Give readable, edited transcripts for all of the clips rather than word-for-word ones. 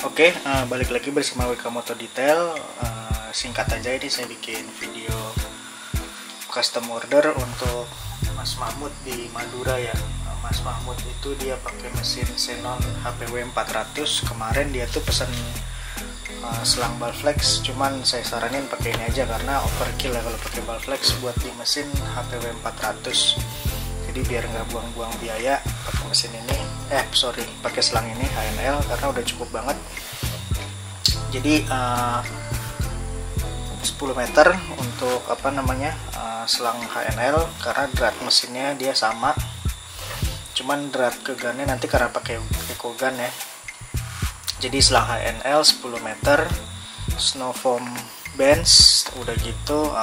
Oke, balik lagi bersama WK Moto Detail. Singkat aja, ini saya bikin video custom order untuk Mas Mahmud di Madura ya. Mas Mahmud itu dia pakai mesin Xenon HPW 400. Kemarin dia tuh pesan selang Balflex, cuman saya saranin pakai ini aja karena overkill ya kalau pakai Balflex buat di mesin HPW 400. Jadi biar nggak buang-buang biaya pakai mesin ini, pakai selang ini HNL karena udah cukup banget. Jadi 10 meter untuk selang HNL karena drat mesinnya dia sama, cuman drat ke gunnya nanti karena pakai eco gun ya. Jadi selang HNL 10 meter, snow foam bench, udah gitu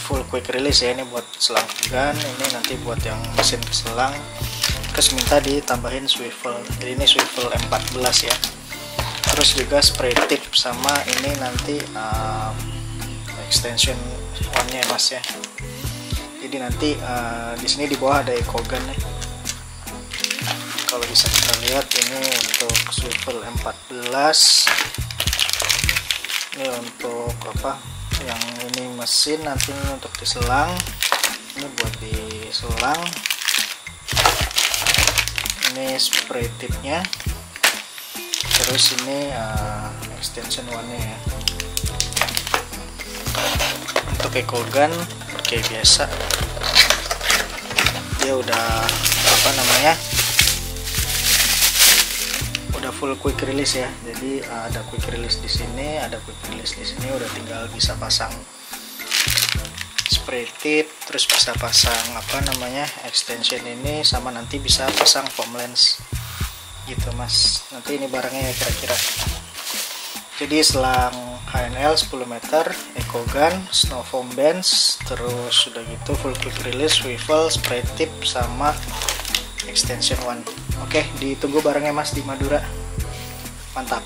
full quick release ya, ini buat selang gun, ini nanti buat yang mesin selang. Terus minta ditambahin swivel, jadi ini swivel M14 ya. Terus juga spray tip sama ini nanti extension one-nya mas ya. Jadi nanti di sini di bawah ada eco gun ya. Kalau bisa kita lihat ini untuk swivel M14. Ini untuk yang ini mesin, nanti ini untuk diselang, ini buat diselang. Ini spray tipnya, terus ini extension one-nya ya. Untuk eco gun kayak biasa dia udah udah full quick release ya. Jadi ada quick release di sini, ada quick release di sini, udah tinggal bisa pasang spray tip, terus bisa pasang extension ini, sama nanti bisa pasang foam lens gitu mas. Nanti ini barangnya ya kira-kira. Jadi selang HNL 10 meter, eco gun, snow foam bench, terus sudah gitu full quick release, swivel, spray tip, sama extension one. Oke, ditunggu barangnya mas di Madura. Mantap.